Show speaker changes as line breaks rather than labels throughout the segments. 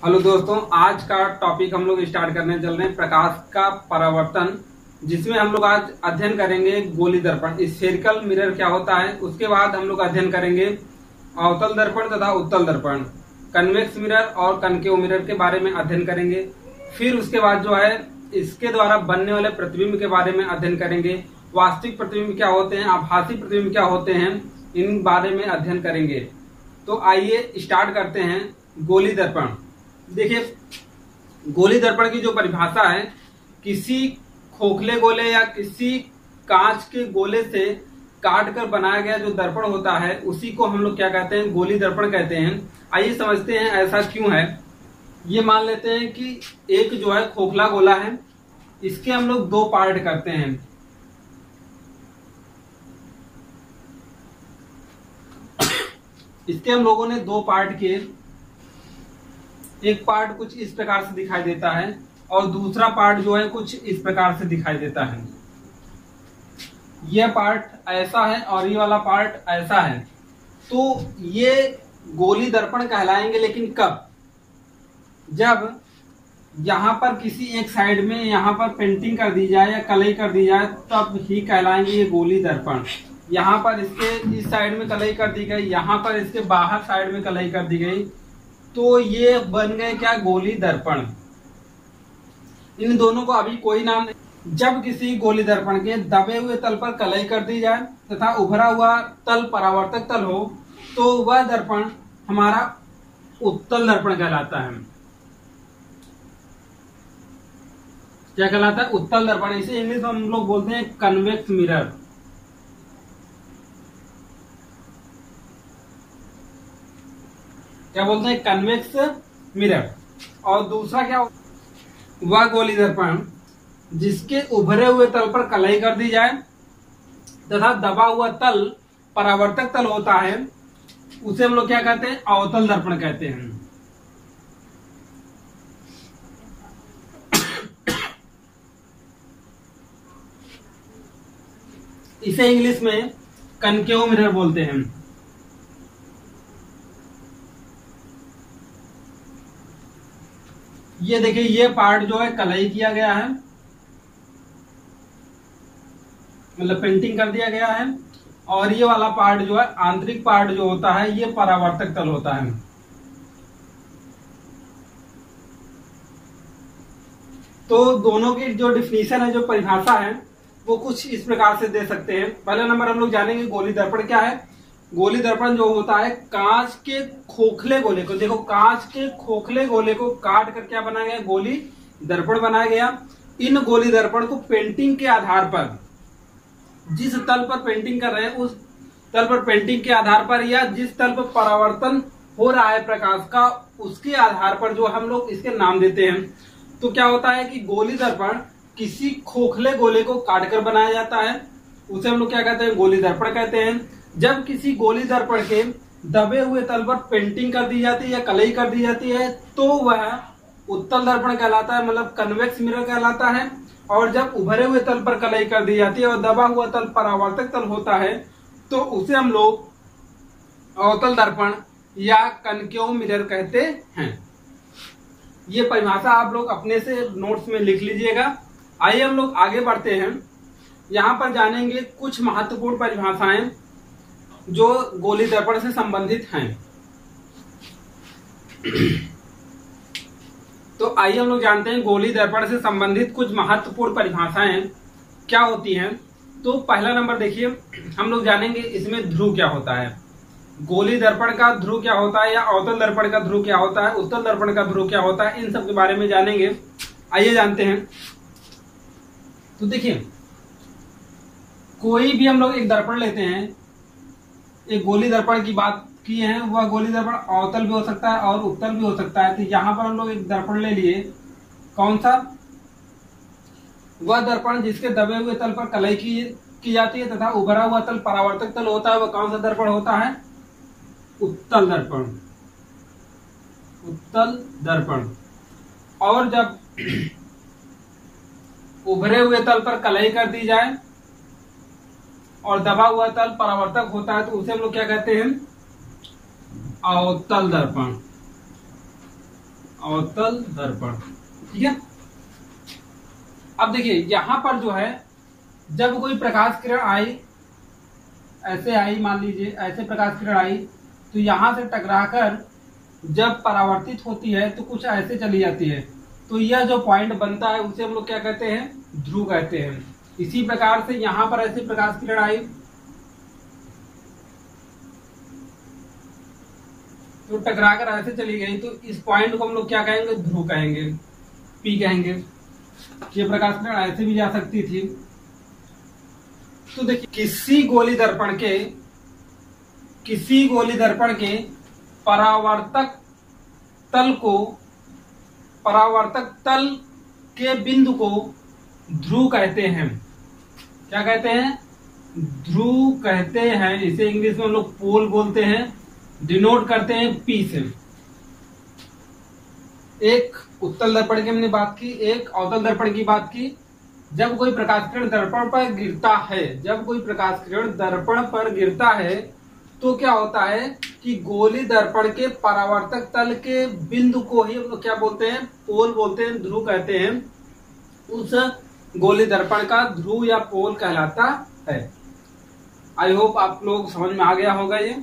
Hello दोस्तों, आज का टॉपिक हम लोग स्टार्ट करने चल रहे हैं प्रकाश का परावर्तन, जिसमें हम लोग आज अध्ययन करेंगे गोली दर्पण, स्फेरिकल मिरर क्या होता है। उसके बाद हम लोग अध्ययन करेंगे अवतल दर्पण तथा उत्तल दर्पण, कन्वेक्स मिरर और कनकेव मिरर के बारे में अध्ययन करेंगे। फिर उसके बाद जो है इसके द्वारा बनने वाले प्रतिबिंब के बारे में अध्ययन करेंगे। वास्तविक प्रतिबिंब क्या होते हैं, आभासी प्रतिबिंब क्या होते हैं, इन बारे में अध्ययन करेंगे। तो आइए स्टार्ट करते हैं। गोली दर्पण, देखिए गोली दर्पण की जो परिभाषा है, किसी खोखले गोले या किसी कांच के गोले से काट कर बनाया गया जो दर्पण होता है उसी को हम लोग क्या कहते हैं, गोली दर्पण कहते हैं। आइए समझते हैं ऐसा क्यों है। ये मान लेते हैं कि एक जो है खोखला गोला है, इसके हम लोग दो पार्ट करते हैं। इसके हम लोगों ने दो पार्ट किए, एक पार्ट कुछ इस प्रकार से दिखाई देता है और दूसरा पार्ट जो है कुछ इस प्रकार से दिखाई देता है। यह पार्ट ऐसा है और ये वाला पार्ट ऐसा है। तो ये गोली दर्पण कहलाएंगे, लेकिन कब? जब यहां पर किसी एक साइड में यहां पर पेंटिंग कर दी जाए या कलई कर दी जाए, तब ही कहलाएंगे ये गोली दर्पण। यहां पर इसके इस साइड में कलई कर दी गई, यहां पर इसके बाहर साइड में कलई कर दी गई, तो ये बन गए क्या, गोली दर्पण। इन दोनों को अभी कोई नाम नहीं। जब किसी गोली दर्पण के दबे हुए तल पर कलई कर दी जाए तथा उभरा हुआ तल परावर्तक तल हो, तो वह दर्पण हमारा उत्तल दर्पण कहलाता है। क्या कहलाता है? उत्तल दर्पण। इसे इंग्लिश में हम लोग बोलते हैं कन्वेक्स मिरर। क्या बोलते हैं? Convex mirror. और दूसरा क्या, वह गोली दर्पण जिसके उभरे हुए तल पर कलई कर दी जाए तथा दबा हुआ तल परावर्तक तल होता है, उसे हम लोग क्या कहते हैं, अवतल दर्पण कहते हैं। इसे इंग्लिश में कनकेव मिरर बोलते हैं। ये देखिए, ये पार्ट जो है कलई किया गया है, मतलब पेंटिंग कर दिया गया है, और ये वाला पार्ट जो है आंतरिक पार्ट जो होता है ये परावर्तक तल होता है। तो दोनों की जो डिफिनीशन है, जो परिभाषा है, वो कुछ इस प्रकार से दे सकते हैं। पहला नंबर हम लोग जानेंगे गोली दर्पण क्या है। गोली दर्पण जो होता है, कांच के खोखले गोले को, देखो कांच के खोखले गोले को काट कर क्या बनाया गया, गोली दर्पण बनाया गया। इन गोली दर्पण को पेंटिंग के आधार पर, जिस तल पर पेंटिंग कर रहे हैं उस तल पर पेंटिंग के आधार पर, या जिस तल पर परावर्तन हो रहा है प्रकाश का, उसके आधार पर जो हम लोग इसके नाम देते हैं। तो क्या होता है कि गोली दर्पण किसी खोखले गोले को काट कर बनाया जाता है, उसे हम लोग क्या कहते हैं, गोली दर्पण कहते हैं। जब किसी गोली दर्पण के दबे हुए तल पर पेंटिंग कर दी जाती है या कलई कर दी जाती है, तो वह उत्तल दर्पण कहलाता है, मतलब कन्वेक्स मिरर कहलाता है। और जब उभरे हुए तल पर कलई कर दी जाती है और दबा हुआ तल परावर्तक तल होता है, तो उसे हम लोग अवतल दर्पण या कनकेव मिरर कहते हैं। ये परिभाषा आप लोग अपने से नोट्स में लिख लीजिएगा। आइए हम लोग आगे बढ़ते हैं। यहाँ पर जानेंगे कुछ महत्वपूर्ण परिभाषाएं जो गोली दर्पण से संबंधित हैं। तो आइए हम लोग जानते हैं गोली दर्पण से संबंधित कुछ महत्वपूर्ण परिभाषाएं क्या होती हैं। तो पहला नंबर देखिए, हम लोग जानेंगे इसमें ध्रुव क्या होता है। गोली दर्पण का ध्रुव क्या होता है, या अवतल दर्पण का ध्रुव क्या होता है, उत्तल दर्पण का ध्रुव क्या होता है, इन सब के बारे में जानेंगे। आइए जानते हैं। तो देखिए, कोई भी हम लोग एक दर्पण लेते हैं, एक गोली दर्पण की बात की है, वह गोली दर्पण अवतल भी हो सकता है और उत्तल भी हो सकता है। तो यहां पर हम लोग एक दर्पण ले लिए, कौन सा, वह दर्पण जिसके दबे हुए तल पर कलई की जाती है तथा उभरा हुआ तल परावर्तक तल होता है, वह कौन सा दर्पण होता है, उत्तल दर्पण। उत्तल दर्पण। और जब उभरे हुए तल पर कलई कर दी जाए और दबा हुआ तल परावर्तक होता है, तो उसे हम लोग क्या कहते हैं, अवतल दर्पण। अवतल दर्पण। ठीक है, अब देखिए यहां पर जो है जब कोई प्रकाश किरण आई, ऐसे आई, मान लीजिए ऐसे प्रकाश किरण आई, तो यहां से टकराकर जब परावर्तित होती है तो कुछ ऐसे चली जाती है, तो यह जो पॉइंट बनता है उसे हम लोग क्या कहते हैं, ध्रुव कहते हैं। इसी प्रकार से यहां पर ऐसे प्रकाश किरण आई तो टकराकर ऐसे चली गई, तो इस पॉइंट को हम लोग क्या कहेंगे, ध्रुव कहेंगे, पी कहेंगे। ये प्रकाश किरण ऐसे भी जा सकती थी। तो देखिए किसी गोली दर्पण के परावर्तक तल के बिंदु को ध्रुव कहते हैं। क्या कहते हैं, ध्रुव कहते हैं। इसे इंग्लिश में हम लोग पोल बोलते हैं, डिनोट करते हैं पी से। एक उत्तल दर्पण की हमने बात की, एक अवतल दर्पण की बात की। जब कोई प्रकाश किरण दर्पण पर गिरता है, तो क्या होता है कि गोली दर्पण के परावर्तक तल के बिंदु को ही हम लोग क्या बोलते हैं, पोल बोलते हैं, ध्रुव कहते हैं। उस गोली दर्पण का ध्रुव या पोल कहलाता है। आई होप आप लोग समझ में आ गया होगा ये।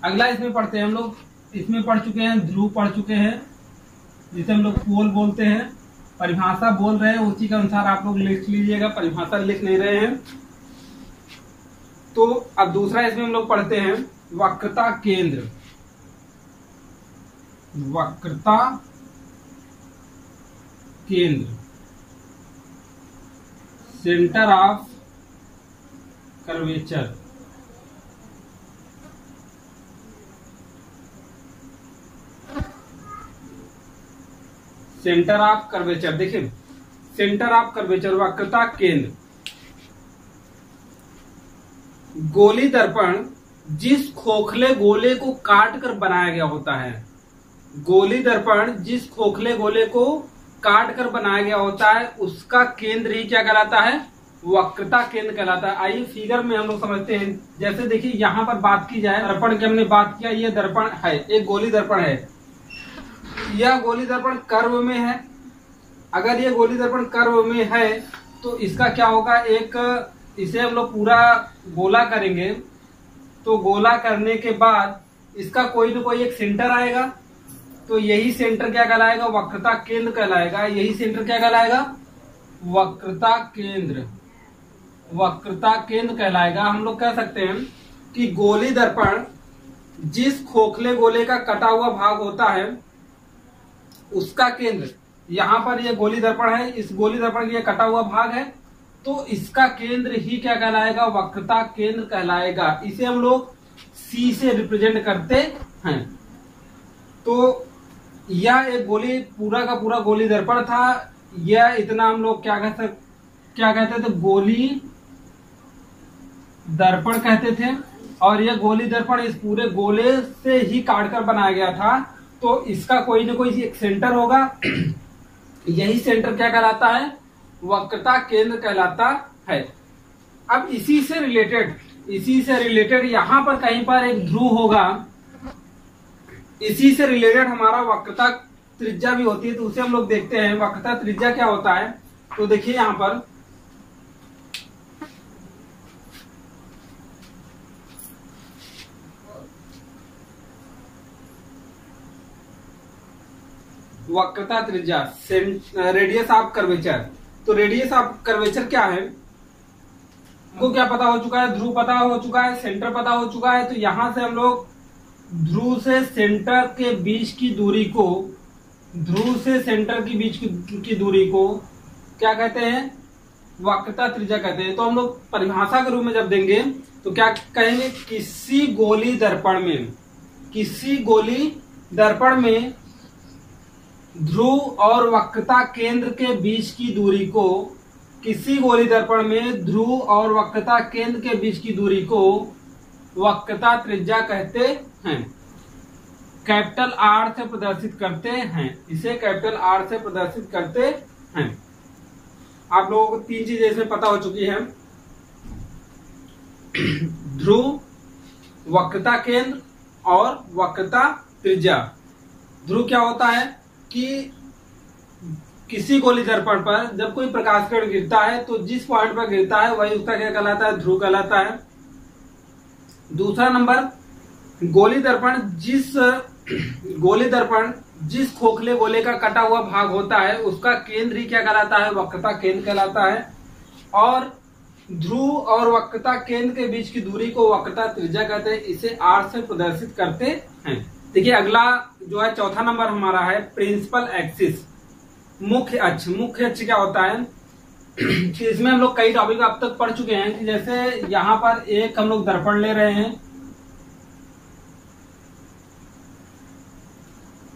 अगला इसमें पढ़ते हैं हम लोग, इसमें पढ़ चुके हैं, ध्रुव पढ़ चुके हैं, जिसे हम लोग पोल बोलते हैं। परिभाषा बोल रहे हैं, उसी के अनुसार आप लोग लिख लीजिएगा, परिभाषा लिख नहीं रहे हैं। तो अब दूसरा इसमें हम लोग पढ़ते हैं वक्रता केंद्र। वक्रता केंद्र, centre of curvature. Centre of curvature, देखिए सेंटर ऑफ कर्वेचर, वक्रता केंद्र। गोली दर्पण जिस खोखले गोले को काट कर बनाया गया होता है, गोली दर्पण जिस खोखले गोले को काट कर बनाया गया होता है, उसका केंद्र ही क्या कहलाता है, वक्रता केंद्र कहलाता है। आइए फिगर में हम लोग समझते हैं। जैसे देखिए यहाँ पर बात की जाए दर्पण की, हमने बात किया, ये दर्पण है, एक गोली दर्पण है। यह गोली दर्पण कर्व में है। अगर ये गोली दर्पण कर्व में है तो इसका क्या होगा, एक इसे हम लोग पूरा गोला करेंगे, तो गोला करने के बाद इसका कोई ना कोई एक सेंटर आएगा, तो यही सेंटर क्या कहलाएगा, वक्रता केंद्र कहलाएगा। यही सेंटर क्या कहलाएगा, वक्रता केंद्र, वक्रता केंद्र कहलाएगा। हम लोग कह सकते हैं कि गोली दर्पण जिस खोखले गोले का कटा हुआ भाग होता है उसका केंद्र, यहाँ पर ये गोली दर्पण है, इस गोली दर्पण का ये कटा हुआ भाग है, तो इसका केंद्र ही क्या कहलाएगा, वक्रता केंद्र कहलाएगा। इसे हम लोग C से रिप्रेजेंट करते हैं। तो यह एक गोली, पूरा का पूरा गोली दर्पण था। यह इतना हम लोग क्या कहते थे, गोली दर्पण कहते थे। और यह गोली दर्पण इस पूरे गोले से ही काटकर बनाया गया था, तो इसका कोई ना कोई एक सेंटर होगा। यही सेंटर क्या कहलाता है, वक्रता केंद्र कहलाता है। अब इसी से रिलेटेड यहाँ पर कहीं पर एक ध्रुव होगा। इसी से रिलेटेड हमारा वक्रता त्रिज्या भी होती है, तो उसे हम लोग देखते हैं वक्रता त्रिज्या क्या होता है। तो देखिए यहाँ पर वक्रता त्रिज्या, रेडियस ऑफ कर्वेचर। तो रेडियस ऑफ कर्वेचर क्या है, हमको क्या पता हो चुका है, ध्रुव पता हो चुका है, सेंटर पता हो चुका है। तो यहां से हम लोग ध्रुव से सेंटर के बीच की दूरी को, ध्रुव से सेंटर के बीच की दूरी को क्या कहते हैं, वक्रता त्रिज्या कहते हैं। तो हम लोग परिभाषा के रूप में जब देंगे तो क्या कहेंगे, किसी गोली दर्पण में ध्रुव और वक्रता केंद्र के बीच की दूरी को, किसी गोली दर्पण में ध्रुव और वक्रता केंद्र के बीच की दूरी को वक्रता त्रिज्या कहते हैं। कैपिटल आर से प्रदर्शित करते हैं, इसे कैपिटल आर से प्रदर्शित करते हैं। आप लोगों को तीन चीजें इसमें पता हो चुकी हैं, ध्रुव, वक्रता केंद्र और वक्रता त्रिज्या। ध्रुव क्या होता है कि किसी गोली दर्पण पर जब कोई प्रकाश किरण गिरता है तो जिस पॉइंट पर गिरता है वही उसका क्या कहलाता है, ध्रुव कहलाता है। दूसरा नंबर, गोली दर्पण जिस खोखले गोले का कटा हुआ भाग होता है उसका केंद्र ही क्या कहलाता है, वक्रता केंद्र कहलाता है। और ध्रुव और वक्रता केंद्र के बीच की दूरी को वक्रता त्रिज्या कहते हैं, इसे R से प्रदर्शित करते हैं। देखिए अगला जो है चौथा नंबर हमारा है प्रिंसिपल एक्सिस, मुख्य अक्ष। मुख्य अक्ष क्या होता है कि इसमें हम लोग कई टॉपिक अब तक पढ़ चुके हैं कि जैसे यहाँ पर एक हम लोग दर्पण ले रहे हैं,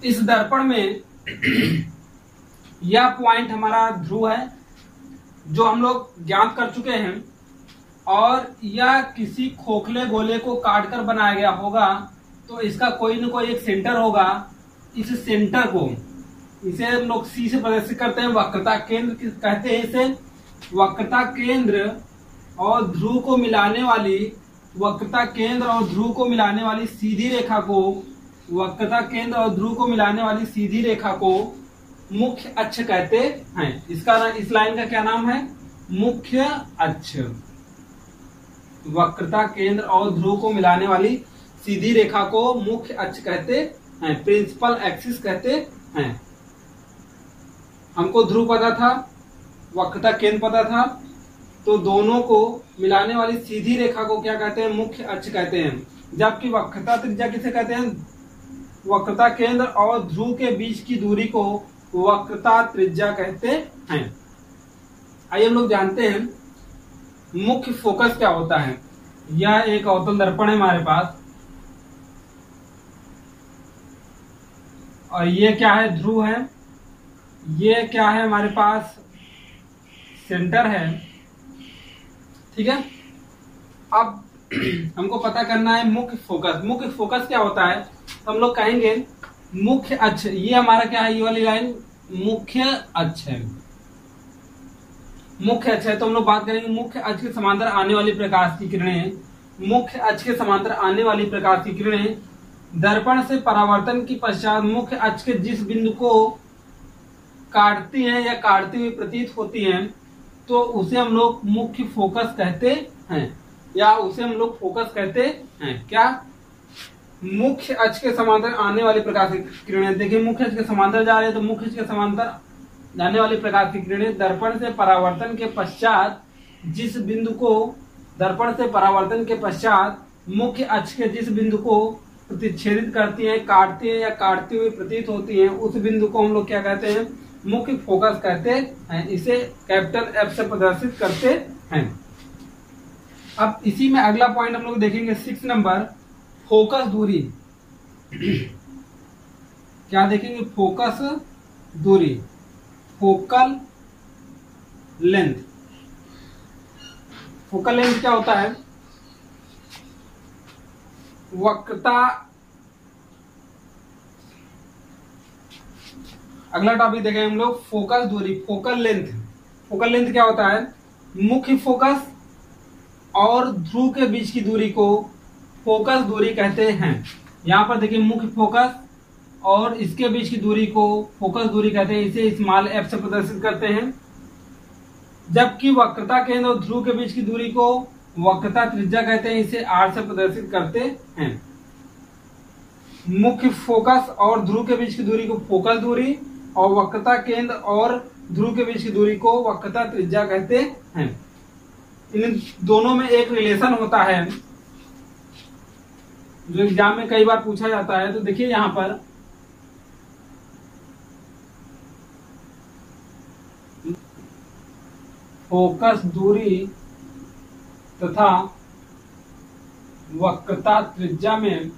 इस दर्पण में यह पॉइंट हमारा ध्रुव है जो हम लोग ज्ञात कर चुके हैं, और यह किसी खोखले गोले को काटकर बनाया गया होगा तो इसका कोई न कोई एक सेंटर होगा। इस सेंटर को इसे हम लोग सी से प्रदर्शित करते हैं, वक्रता केंद्र कहते हैं इसे। वक्रता केंद्र और ध्रुव को मिलाने वाली, वक्रता केंद्र और ध्रुव को मिलाने वाली सीधी रेखा को, वक्रता केंद्र और ध्रुव को मिलाने वाली सीधी रेखा को मुख्य अक्ष कहते हैं। इस लाइन का क्या नाम है, मुख्य अक्ष। वक्रता केंद्र और ध्रुव को मिलाने वाली सीधी रेखा को मुख्य अक्ष कहते हैं, प्रिंसिपल एक्सिस कहते हैं। हमको ध्रुव पता था, वक्रता केंद्र पता था, तो दोनों को मिलाने वाली सीधी रेखा को क्या कहते हैं, मुख्य अक्ष कहते हैं। जबकि वक्रता त्रिज्या किसे कहते हैं, वक्रता केंद्र और ध्रुव के बीच की दूरी को वक्रता त्रिज्या कहते हैं। आइए हम लोग जानते हैं मुख्य फोकस क्या होता है। यह एक अवतल दर्पण है हमारे पास, और ये क्या है, ध्रुव है। ये क्या है हमारे पास, सेंटर है, ठीक है। अब हमको पता करना है मुख्य फोकस। मुख्य फोकस क्या होता है, तो हम लोग कहेंगे मुख्य अक्ष, ये हमारा क्या है, ये वाली लाइन मुख्य अक्ष है। मुख्य अक्ष है तो हम लोग बात करेंगे मुख्य अक्ष के समांतर आने वाली प्रकाश की किरणें। मुख्य अक्ष के समांतर आने वाली प्रकाश की किरणें दर्पण से परावर्तन की पश्चात मुख्य अक्ष के जिस बिंदु को काटती हैं या काटती हुई प्रतीत होती हैं तो उसे हम लोग मुख्य फोकस कहते हैं, या उसे हम लोग फोकस कहते हैं। क्या, मुख्य अक्ष के समांतर आने वाली प्रकाश की किरणें। देखिए मुख्य अक्ष के समांतर जा रहे हैं तो मुख्य अक्ष के समांतर जाने वाली प्रकाश की किरणें दर्पण से परावर्तन के पश्चात जिस बिंदु को, दर्पण से परावर्तन के पश्चात मुख्य अक्ष के जिस बिंदु को प्रतिच्छेदित करती हैं, काटती हैं या काटती हुई प्रतीत होती हैं, उस बिंदु को हम लोग क्या कहते हैं, मुख्य फोकस कहते हैं। इसे कैपिटल एफ से प्रदर्शित करते हैं। अब इसी में अगला पॉइंट हम लोग देखेंगे 6 नंबर, फोकस दूरी। क्या देखेंगे, फोकस दूरी, फोकल लेंथ। फोकल लेंथ क्या होता है, वक्रता। अगला टॉपिक देखेंगे हम लोग फोकस दूरी, फोकल लेंथ। फोकल लेंथ क्या होता है, मुख्य फोकस और ध्रुव के बीच की दूरी को फोकस दूरी कहते हैं। यहाँ पर देखिए मुख्य फोकस और इसके बीच की दूरी को फोकस दूरी कहते हैं, इसे स्मॉल एफ से प्रदर्शित करते हैं। जबकि वक्रता केंद्र और ध्रुव के बीच की दूरी को वक्रता त्रिज्या कहते हैं, इसे आर से प्रदर्शित करते हैं। मुख्य फोकस और ध्रुव के बीच की दूरी को फोकस दूरी और वक्रता केंद्र और ध्रुव के बीच की दूरी को वक्रता त्रिज्या कहते हैं। इन दोनों में एक रिलेशन होता है जो एग्जाम में कई बार पूछा जाता है। तो देखिए यहां पर फोकस दूरी तथा वक्रता त्रिज्या में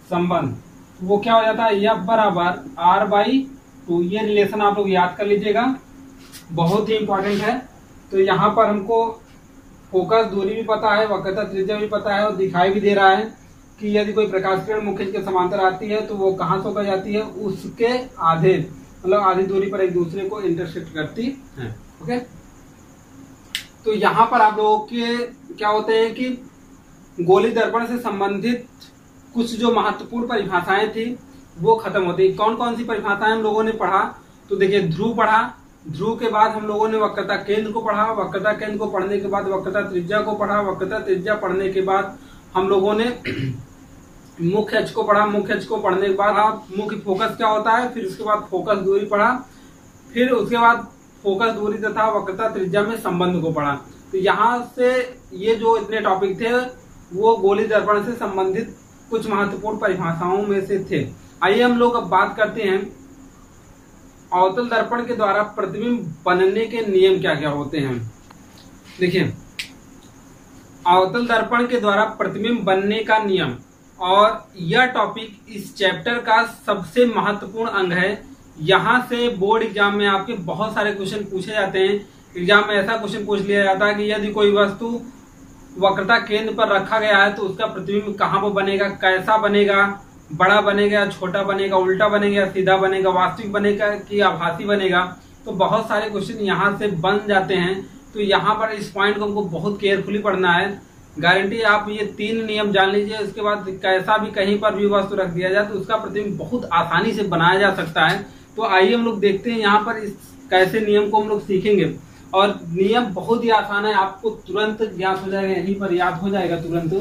संबंध, वो क्या हो जाता है, F बराबर R/2। ये रिलेशन आप लोग याद कर लीजिएगा, बहुत ही इंपॉर्टेंट है। तो यहाँ पर हमको फोकस दूरी भी पता है, वक्रता त्रिज्या भी पता है, और दिखाई भी दे रहा है कि यदि कोई प्रकाश किरण मुख्य के समांतर आती है तो वो कहाँ से होकर जाती है, उसके आधे, मतलब आधी दूरी पर एक दूसरे को इंटरसेक्ट करती है। ओके, तो यहाँ पर आप लोगों के क्या होते हैं कि गोली दर्पण से संबंधित कुछ जो महत्वपूर्ण परिभाषाएं थी वो खत्म होती। कौन कौन सी परिभाषाएं हम लोगों ने पढ़ा, तो देखिए ध्रुव पढ़ा, ध्रुव के बाद हम लोगों ने वक्रता केंद्र को पढ़ा, वक्रता केंद्र को पढ़ने के बाद वक्रता त्रिज्या को पढ़ा, वक्रता त्रिज्या पढ़ने के बाद हम लोगों ने मुख्य अक्ष को पढ़ा, मुख्य अक्ष को पढ़ने के बाद मुख्य फोकस क्या होता है, फिर उसके बाद फोकस दूरी पढ़ा, फिर उसके बाद फोकस दूरी तथा वक्रता त्रिज्या में संबंध को पढ़ा। तो यहाँ से ये जो इतने टॉपिक थे वो गोली दर्पण से संबंधित कुछ महत्वपूर्ण परिभाषाओं में से थे। आइए हम लोग अब बात करते हैं अवतल दर्पण के द्वारा प्रतिबिंब बनने के नियम क्या क्या होते हैं। देखिए अवतल दर्पण के द्वारा प्रतिबिंब बनने का नियम, और यह टॉपिक इस चैप्टर का सबसे महत्वपूर्ण अंग है। यहाँ से बोर्ड एग्जाम में आपके बहुत सारे क्वेश्चन पूछे जाते हैं। एग्जाम में ऐसा क्वेश्चन पूछ लिया जाता है कि यदि कोई वस्तु वक्रता केंद्र पर रखा गया है तो उसका प्रतिबिंब कहाँ पर बनेगा, कैसा बनेगा, बड़ा बनेगा, छोटा बनेगा, उल्टा बनेगा, सीधा बनेगा, वास्तविक बनेगा कि आभासी बनेगा। तो बहुत सारे क्वेश्चन यहाँ से बन जाते हैं। तो यहाँ पर इस पॉइंट को हमको बहुत केयरफुली पढ़ना है। गारंटी आप ये 3 नियम जान लीजिए, उसके बाद कैसा भी कहीं पर भी वस्तु रख दिया जाए तो उसका प्रतिबिंब बहुत आसानी से बनाया जा सकता है। तो आइए हम लोग देखते हैं यहाँ पर इस कैसे नियम को हम लोग सीखेंगे। और नियम बहुत ही आसान है, आपको तुरंत ज्ञात हो जाएगा, यहीं पर याद हो जाएगा तुरंत।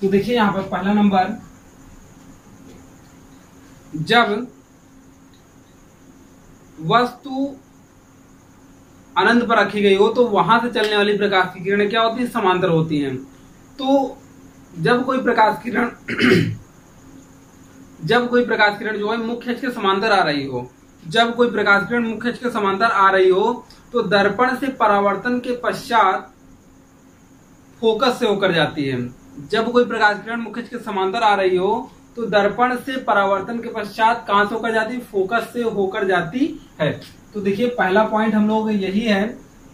तो देखिए यहाँ पर पहला नंबर, जब वस्तु अनंत पर रखी गई हो तो वहां से चलने वाली प्रकाश की किरणें क्या होती है, समांतर होती हैं। तो जब कोई प्रकाश किरण जो है मुख्य अक्ष के समांतर आ रही हो, जब कोई प्रकाश किरण मुख्य अक्ष के समांतर आ रही हो तो दर्पण से परावर्तन के पश्चात फोकस से होकर जाती है। जब कोई प्रकाश किरण मुख्य अक्ष के समांतर आ रही हो तो दर्पण से परावर्तन के पश्चात कहां से होकर जाती है, फोकस से होकर जाती है। तो देखिए पहला पॉइंट हम लोग यही है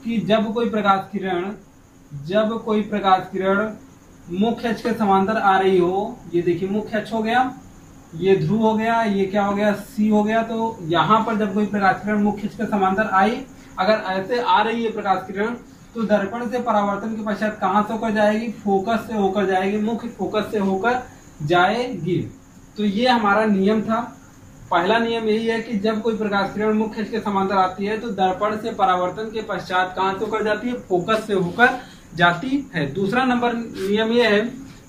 कि जब कोई प्रकाश किरण मुख्य अक्ष के समांतर आ रही हो, ये देखिए मुख्य अक्ष हो गया, ये ध्रुव हो गया, ये क्या हो गया, सी हो गया। तो यहाँ पर जब कोई प्रकाश किरण मुख्य अक्ष के समांतर आई, अगर ऐसे आ रही है प्रकाश किरण तो दर्पण से परावर्तन के पश्चात कहां से होकर जाएगी, फोकस से होकर जाएगी, मुख्य फोकस से होकर जाएगी। तो ये हमारा नियम था। पहला नियम यही है कि जब कोई प्रकाश किरण मुख्य अक्ष के समांतर आती है तो दर्पण से परावर्तन के पश्चात कहां से होकर जाती है, फोकस से होकर जाती है। दूसरा नंबर नियम यह है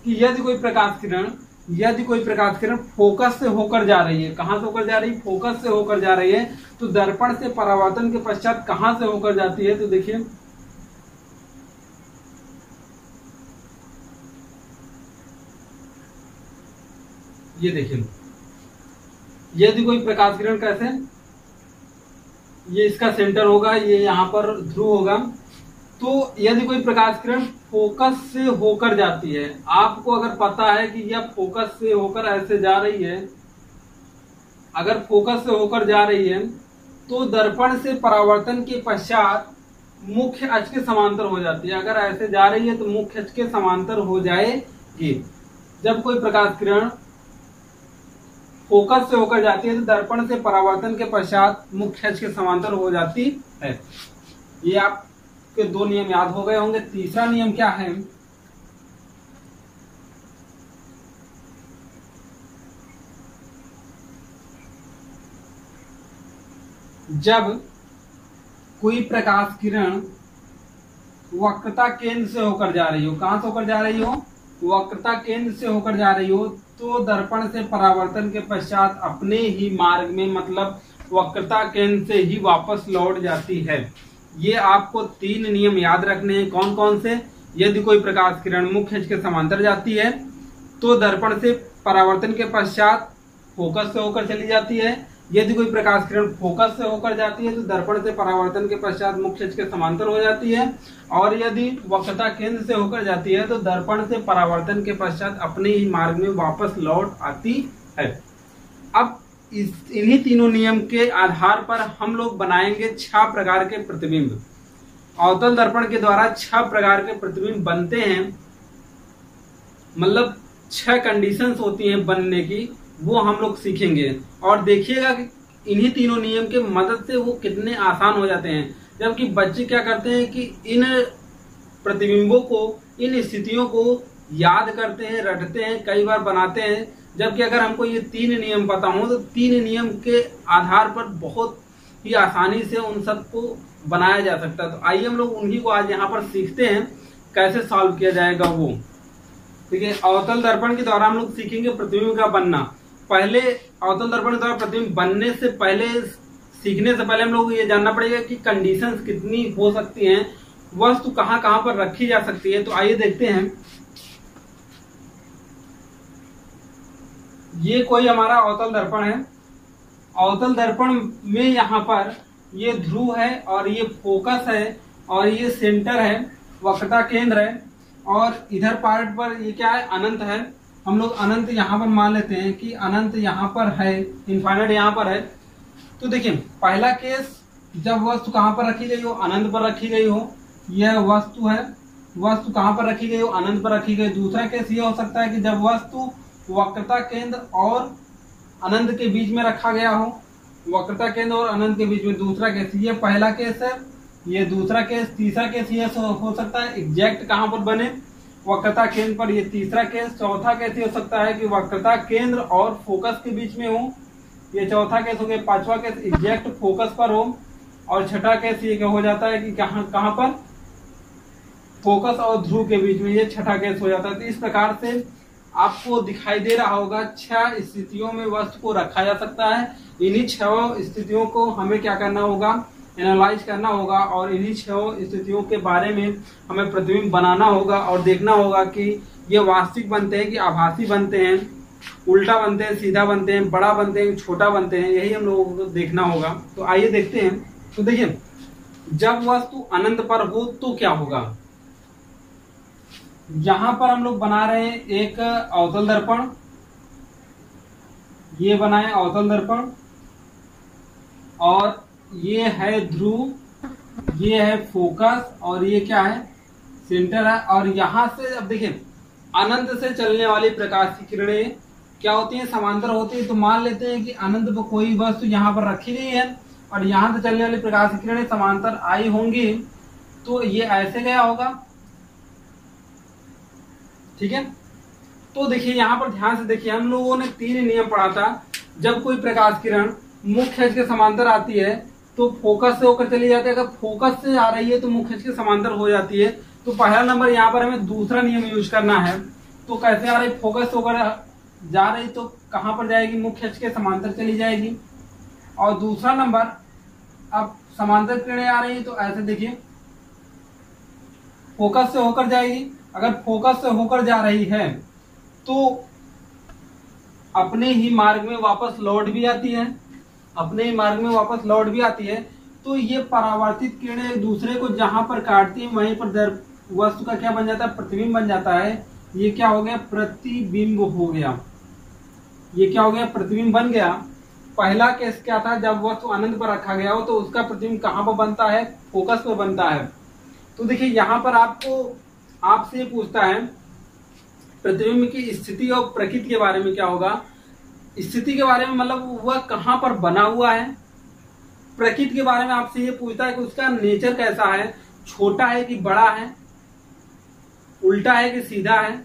कि यदि कोई प्रकाश किरण फोकस से होकर जा रही है, कहां से होकर जा रही है, फोकस से होकर जा रही है, तो दर्पण से परावर्तन के पश्चात कहां से होकर जाती है, तो देखिए ये देखिए, यदि कोई प्रकाश किरण कैसे, ये इसका सेंटर होगा, ये यहाँ पर ध्रुव होगा। तो यदि कोई प्रकाश किरण फोकस से होकर जाती है, आपको अगर पता है कि यह फोकस से होकर ऐसे जा रही है, अगर फोकस से होकर जा रही है तो दर्पण से परावर्तन के पश्चात मुख्य अक्ष के समांतर हो जाती है। अगर ऐसे जा रही है तो मुख्य अक्ष के समांतर हो जाएगी। जब कोई प्रकाश किरण फोकस से होकर जाती है तो दर्पण से परावर्तन के पश्चात मुख्य अक्ष के समांतर हो जाती है। ये आपके 2 नियम याद हो गए होंगे। तीसरा नियम क्या है, जब कोई प्रकाश किरण वक्रता केंद्र से होकर जा रही हो, कहां से होकर जा रही हो, वक्रता केंद्र से होकर जा रही हो, तो दर्पण से परावर्तन के पश्चात अपने ही मार्ग में, मतलब वक्रता केंद्र से ही वापस लौट जाती है। ये आपको 3 नियम याद रखने हैं। कौन कौन से, यदि कोई प्रकाश किरण मुख्य अक्ष के समांतर जाती है तो दर्पण से परावर्तन के पश्चात फोकस से होकर चली जाती है। यदि कोई प्रकाश किरण फोकस से होकर जाती है तो दर्पण से परावर्तन के पश्चात मुख्य अक्ष के समांतर हो जाती है। और यदि वक्रता केंद्र से होकर जाती है तो दर्पण से परावर्तन के पश्चात अपने ही मार्ग में वापस लौट आती है। अब इन्हीं तीनों नियम के आधार पर हम लोग बनाएंगे 6 प्रकार के प्रतिबिंब। अवतल दर्पण के द्वारा 6 प्रकार के प्रतिबिंब बनते हैं, मतलब 6 कंडीशंस होती हैं बनने की, वो हम लोग सीखेंगे। और देखिएगा कि इन्हीं तीनों नियम के मदद से वो कितने आसान हो जाते हैं। जबकि बच्चे क्या करते हैं कि इन प्रतिबिंबों को, इन स्थितियों को याद करते हैं, रटते हैं, कई बार बनाते हैं। जबकि अगर हमको ये 3 नियम पता हो तो 3 नियम के आधार पर बहुत ही आसानी से उन सबको बनाया जा सकता है। तो आइए हम लोग उन्हीं को आज यहाँ पर सीखते हैं कैसे सॉल्व किया जाएगा वो। ठीक है, अवतल दर्पण के द्वारा हम लोग सीखेंगे प्रतिबिंब का बनना। पहले अवतल दर्पण के द्वारा प्रतिबिंब बनने से पहले, सीखने से पहले हम लोग ये जानना पड़ेगा कि कंडीशंस कितनी हो सकती हैं, वस्तु कहाँ कहाँ पर रखी जा सकती है। तो आइए देखते हैं। ये कोई हमारा अवतल दर्पण है। अवतल दर्पण में यहाँ पर ये ध्रुव है और ये फोकस है और ये सेंटर है, वक्रता केंद्र है, और इधर पार्ट पर ये क्या है, अनंत है। हम लोग अनंत यहाँ पर मान लेते हैं कि अनंत यहाँ पर है, इनफाइनाइट यहाँ पर है। तो देखिए, पहला केस, जब वस्तु कहाँ पर रखी गई हो, अनंत पर रखी गई हो, यह वस्तु है, वस्तु कहाँ पर रखी गई हो, अनंत पर रखी गई। दूसरा केस ये हो सकता है कि जब वस्तु वक्रता केंद्र और अनंत के बीच में रखा गया हो, वक्रता केंद्र और अनंत के बीच में। दूसरा केस, ये पहला केस है, ये दूसरा केस। तीसरा केस ये हो सकता है एग्जैक्ट कहाँ पर बने, वक्रता केंद्र पर, ये तीसरा केस। चौथा केस ये हो सकता है कि वक्रता केंद्र और फोकस के बीच में हो, ये चौथा केस हो गया। पांचवा केस एग्जैक्ट फोकस पर हो, और छठा केस ये हो जाता है कि कहाँ पर, फोकस और ध्रुव के बीच में, ये छठा केस हो जाता है। तो इस प्रकार से आपको दिखाई दे रहा होगा 6 स्थितियों में वस्तु को रखा जा सकता है। इन्हीं 6 स्थितियों को हमें क्या करना होगा, एनालाइज करना होगा, और इन्हीं 6 स्थितियों के बारे में हमें प्रतिबिंब बनाना होगा और देखना होगा कि ये वास्तविक बनते हैं कि आभासी बनते हैं, उल्टा बनते हैं, सीधा बनते हैं, बड़ा बनते हैं, छोटा बनते हैं, यही हम लोगों को देखना होगा। तो आइए देखते हैं। तो देखिए, जब वस्तु अनंत पर हो तो क्या होगा। यहां पर हम लोग बना रहे हैं एक अवतल दर्पण, ये बनाए अवतल दर्पण, और ये है ध्रुव, ये है फोकस, और ये क्या है, सेंटर है। और यहां से अब देखिए, अनंत से चलने वाली प्रकाश की किरणें क्या होती हैं, समांतर होती है। तो मान लेते हैं कि अनंत पर कोई वस्तु यहाँ पर रखी गई है और यहां से चलने वाली प्रकाश की किरणें समांतर आई होंगी, तो ये ऐसे गया होगा। ठीक है, तो देखिए यहाँ पर ध्यान से देखिए, हम लोगों ने 3 नियम पढ़ा था। जब कोई प्रकाश किरण मुख्य अक्ष के समांतर आती है तो फोकस से होकर चली जाती है, अगर फोकस से आ रही है तो मुख्य अक्ष के समांतर हो जाती है। तो पहला नंबर यहाँ पर हमें दूसरा नियम यूज करना है। तो कैसे आ रही, फोकस से होकर जा रही तो कहाँ पर जाएगी, मुख्य अक्ष के समांतर चली जाएगी। और दूसरा नंबर, अब समांतर किरणें आ रही है तो ऐसे देखिए, फोकस से होकर जाएगी। अगर फोकस से होकर जा रही है तो अपने ही मार्ग में वापस लौट भी आती है, अपने ही मार्ग में वापस लौट भी आती है। तो ये परावर्तित किरणें एक दूसरे को जहां पर काटती है वहीं पर वस्तु का क्या बन जाता है, प्रतिबिंब बन जाता है। ये क्या हो गया, प्रतिबिंब हो गया। ये क्या हो गया, प्रतिबिंब बन गया। पहला केस क्या था, जब वस्तु अनंत पर रखा गया हो तो उसका प्रतिबिंब कहां पर बनता है, फोकस पर बनता है। तो देखिए यहाँ पर आपसे पूछता है प्रतिबिंब की स्थिति और प्रकृति के बारे में क्या होगा। स्थिति के बारे में मतलब वह कहां पर बना हुआ है। प्रकृति के बारे में आपसे ये पूछता है कि उसका नेचर कैसा है, छोटा है कि बड़ा है, उल्टा है कि सीधा है,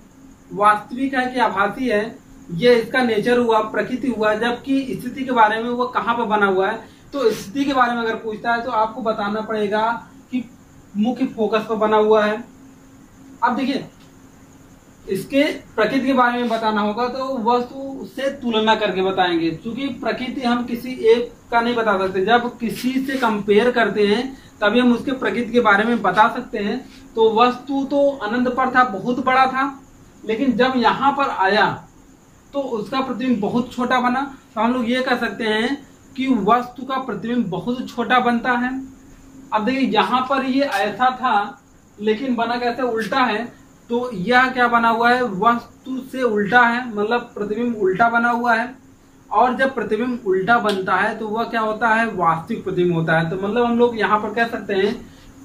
वास्तविक है कि आभासी है। ये इसका नेचर हुआ, प्रकृति हुआ। जबकि स्थिति के बारे में वो कहां पर बना हुआ है, तो स्थिति के बारे में अगर पूछता है तो आपको बताना पड़ेगा कि मुख्य फोकस पर बना हुआ है। अब देखिए, इसके प्रकृति के बारे में बताना होगा तो वस्तु से तुलना करके बताएंगे, क्योंकि प्रकृति हम किसी एक का नहीं बता सकते। जब किसी से कंपेयर करते हैं तभी हम उसके प्रकृति के बारे में बता सकते हैं। तो वस्तु तो अनंत पर था, बहुत बड़ा था, लेकिन जब यहाँ पर आया तो उसका प्रतिबिंब बहुत छोटा बना। तो हम लोग ये कह सकते हैं कि वस्तु का प्रतिबिंब बहुत छोटा बनता है। अब देखिए, यहाँ पर ये ऐसा था लेकिन बना कैसे, उल्टा है। तो यह क्या बना हुआ है, वस्तु से उल्टा है, मतलब प्रतिबिंब उल्टा बना हुआ है। और जब प्रतिबिंब उल्टा बनता है तो वह क्या होता है, वास्तविक प्रतिबिंब होता है। तो मतलब हम लोग यहाँ पर कह सकते हैं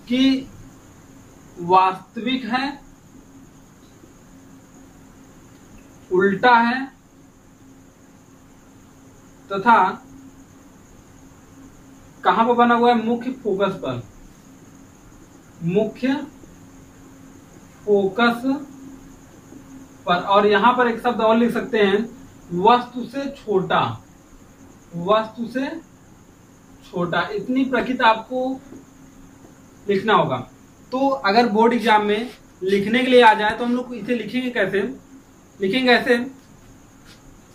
कि वास्तविक है, उल्टा है, तथा कहां पर बना हुआ है, मुख्य फोकस पर, मुख्य फोकस पर। और यहां पर एक शब्द और लिख सकते हैं, वस्तु से छोटा, वस्तु से छोटा, इतनी प्रकृति आपको लिखना होगा। तो अगर बोर्ड एग्जाम में लिखने के लिए आ जाए तो हम लोग इसे लिखेंगे कैसे? लिखेंगे ऐसे,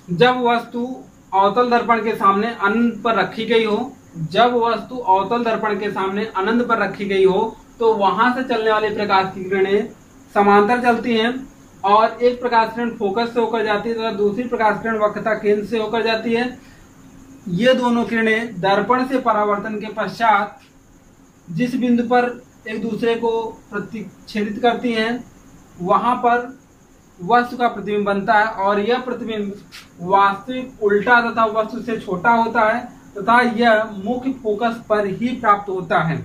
जब वस्तु अवतल दर्पण के सामने अनंत पर रखी गई हो, जब वस्तु अवतल दर्पण के सामने अनंत पर रखी गई हो तो वहां से चलने वाले प्रकाश की किरणें समांतर चलती हैं और एक प्रकाश किरण फोकस से होकर जाती है तथा दूसरी प्रकाश किरण वक्रता केंद्र से होकर जाती है। ये दोनों किरणें दर्पण से परावर्तन के पश्चात जिस बिंदु पर एक दूसरे को प्रतिच्छेदित करती हैं वहां पर वस्तु का प्रतिबिंब बनता है और यह प्रतिबिंब वास्तविक उल्टा तथा वस्तु से छोटा होता है तथा यह मुख्य फोकस पर ही प्राप्त होता है।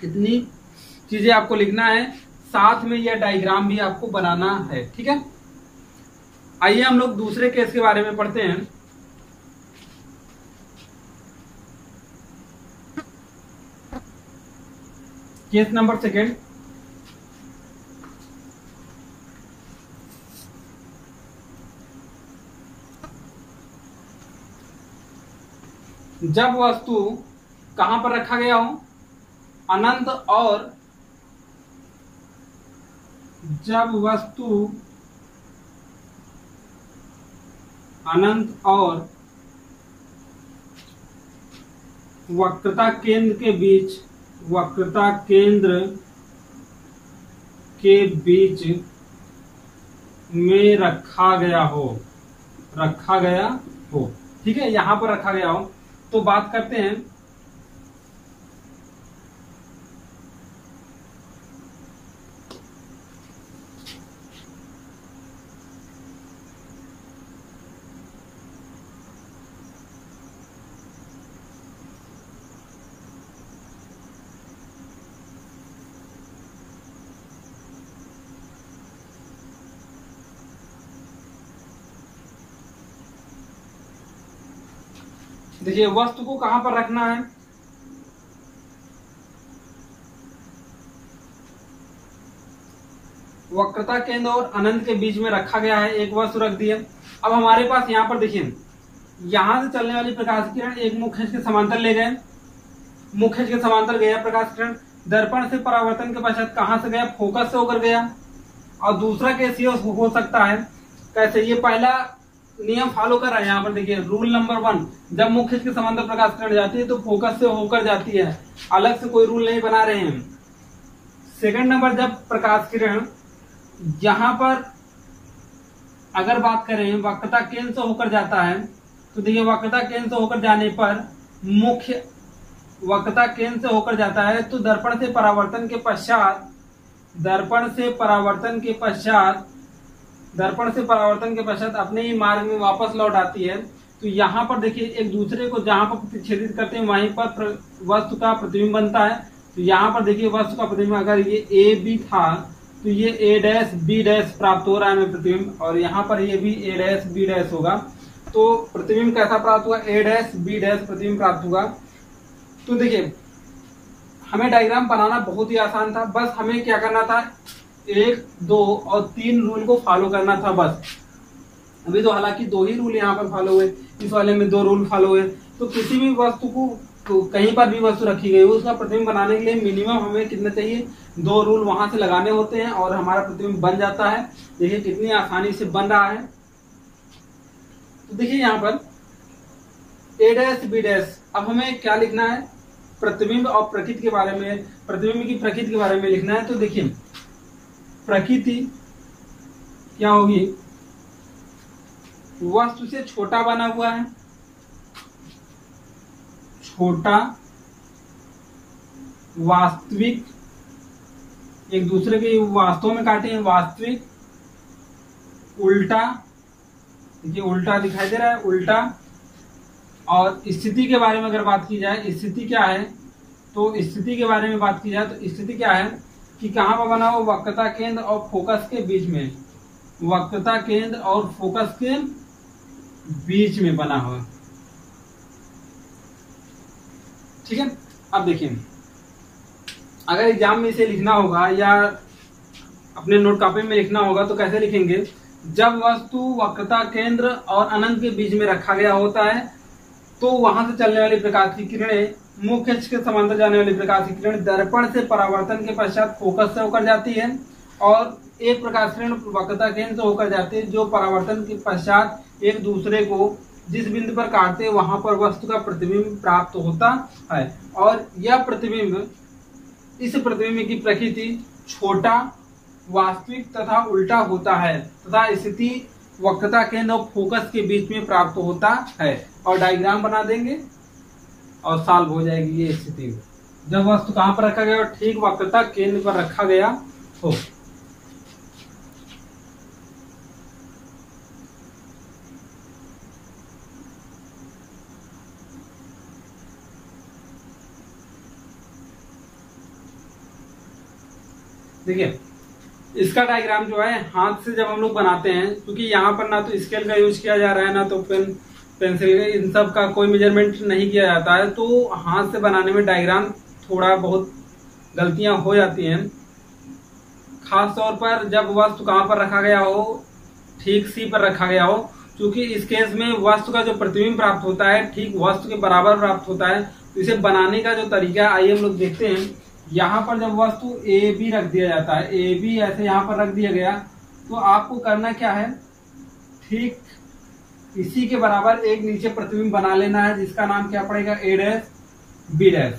इतनी चीजें आपको लिखना है, साथ में यह डायग्राम भी आपको बनाना है। ठीक है, आइए हम लोग दूसरे केस के बारे में पढ़ते हैं। केस नंबर सेकेंड, जब वस्तु कहां पर रखा गया हो? अनंत और, जब वस्तु अनंत और वक्रता केंद्र के बीच, वक्रता केंद्र के बीच में रखा गया हो, रखा गया हो। ठीक है, यहां पर रखा गया हो। तो बात करते हैं, देखिए वस्तु को कहां पर रखना है? वक्रता केंद्र और अनंत के बीच में रखा गया है, एक वस्तु रख दी है। अब हमारे पास यहाँ पर देखिए, यहां से चलने वाली प्रकाश किरण एक मुख्य अक्ष के समांतर ले गए, मुख्य अक्ष के समांतर गया प्रकाश किरण, दर्पण से परावर्तन के पश्चात कहां से गया? फोकस से होकर गया। और दूसरा केस ये हो सकता है, कैसे? ये पहला नियम फॉलो कर रहा है। यहाँ पर देखिए रूल नंबर 1, जब मुख्य के समांतर प्रकाश किरण जाती है तो फोकस से होकर जाती है, अलग से कोई रूल नहीं बना रहे हैं। सेकंड नंबर, जब प्रकाश किरण यहाँ पर अगर बात करें वक्रता केंद्र से होकर जाता है तो देखिए वक्रता केंद्र से होकर जाने पर मुख्य, वक्रता केंद्र से होकर जाता है तो दर्पण से परावर्तन के पश्चात, दर्पण से परावर्तन के पश्चात, दर्पण से परावर्तन के पश्चात अपने ही मार्ग में वापस लौट आती है। तो यहाँ पर देखिए एक दूसरे को जहां पर प्रतिच्छेदित करते हैं वहीं पर वस्तु का प्रतिबिंब बनता है। तो यहाँ पर देखिए वस्तु का प्रतिबिंब अगर ये ए बी था तो ये ए डैश बी डैश प्राप्त हो रहा है हमें प्रतिबिंब, और यहाँ पर ये भी ए डैश बी डैश होगा। तो प्रतिबिंब कैसा प्राप्त हुआ? ए डैश बी डैश प्रतिबिंब प्राप्त होगा। तो देखिए हमें डायग्राम बनाना बहुत ही आसान था, बस हमें क्या करना था, 1, 2 और 3 रूल को फॉलो करना था बस। अभी तो हालांकि 2 ही रूल यहाँ पर फॉलो हुए, इस वाले में 2 रूल फॉलो हुए। तो किसी भी वस्तु को तो कहीं पर भी वस्तु रखी गई हो उसका प्रतिबिंब बनाने के लिए मिनिमम हमें कितना चाहिए? 2 रूल वहां से लगाने होते हैं और हमारा प्रतिबिंब बन जाता है। देखिए कितनी आसानी से बन रहा है। तो देखिए यहाँ पर ए डैश बी डैश, अब हमें क्या लिखना है? प्रतिबिंब और प्रकृति के बारे में, प्रतिबिंब की प्रकृति के बारे में लिखना है। तो देखिए प्रकृति क्या होगी? वस्तु से छोटा बना हुआ है, छोटा, वास्तविक, एक दूसरे के वास्तव में काटे हैं, वास्तविक, उल्टा, देखिए उल्टा दिखाई दे रहा है, उल्टा। और स्थिति के बारे में अगर बात की जाए, स्थिति क्या है? तो स्थिति के बारे में बात की जाए तो स्थिति क्या है कि कहां पर बना हो? वक्रता केंद्र और फोकस के बीच में, वक्रता केंद्र और फोकस के बीच में बना हुआ। ठीक है, अब देखिए अगर एग्जाम में इसे लिखना होगा या अपने नोट कॉपी में लिखना होगा तो कैसे लिखेंगे, जब वस्तु वक्रता केंद्र और अनंत के बीच में रखा गया होता है तो वहां से चलने वाली प्रकाश की किरणें मुख्य अक्ष के समांतर जाने वाली प्रकाश की किरण दर्पण से परावर्तन के पश्चात फोकस से होकर जाती है और एक प्रकाश किरण वक्रता केंद्र से होकर जाती है जो परावर्तन के पश्चात एक दूसरे को जिस बिंदु पर काटते हैं वहां पर वस्तु का प्रतिबिंब प्राप्त होता है। और यह प्रतिबिंब, इस प्रतिबिंब की प्रकृति छोटा, वास्तविक तथा उल्टा होता है तथा स्थिति वक्रता केंद्र और फोकस के बीच में प्राप्त होता है। और डायग्राम बना देंगे और सॉल्व हो जाएगी ये स्थिति। जब वस्तु कहां पर रखा गया, ठीक वक्रता केंद्र पर रखा गया हो। देखिए इसका डायग्राम जो है हाथ से जब हम लोग बनाते हैं, क्योंकि यहाँ पर ना तो स्केल का यूज किया जा रहा है ना तो पेंसिल का, इन सब का कोई मेजरमेंट नहीं किया जाता है, तो हाथ से बनाने में डायग्राम थोड़ा बहुत गलतियां हो जाती हैं। खास तौर पर जब वस्तु कहाँ पर रखा गया हो, ठीक सी पर रखा गया हो, क्योंकि इस केस में वस्तु का जो प्रतिबिंब प्राप्त होता है ठीक वस्तु के बराबर प्राप्त होता है। तो इसे बनाने का जो तरीका आइए हम लोग देखते हैं। यहाँ पर जब वस्तु ए बी रख दिया जाता है, ए बी ऐसे यहाँ पर रख दिया गया, तो आपको करना क्या है, ठीक इसी के बराबर एक नीचे प्रतिबिंब बना लेना है जिसका नाम क्या पड़ेगा, ए डैश बी डैश।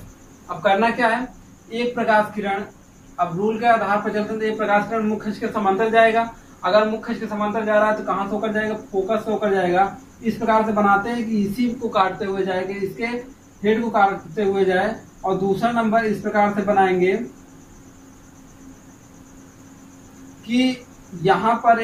अब करना क्या है, एक प्रकाश किरण, अब रूल के आधार पर चलते हैं तो एक प्रकाश किरण मुख्य अक्ष के समांतर जाएगा। अगर मुख्य अक्ष के समांतर जा रहा है तो कहां से होकर जाएगा, फोकस से होकर जाएगा। इस प्रकार से बनाते हैं कि इसी को काटते हुए जाएगा, इसके हेड को काटते हुए जाए। और दूसरा नंबर इस प्रकार से बनाएंगे कि यहाँ पर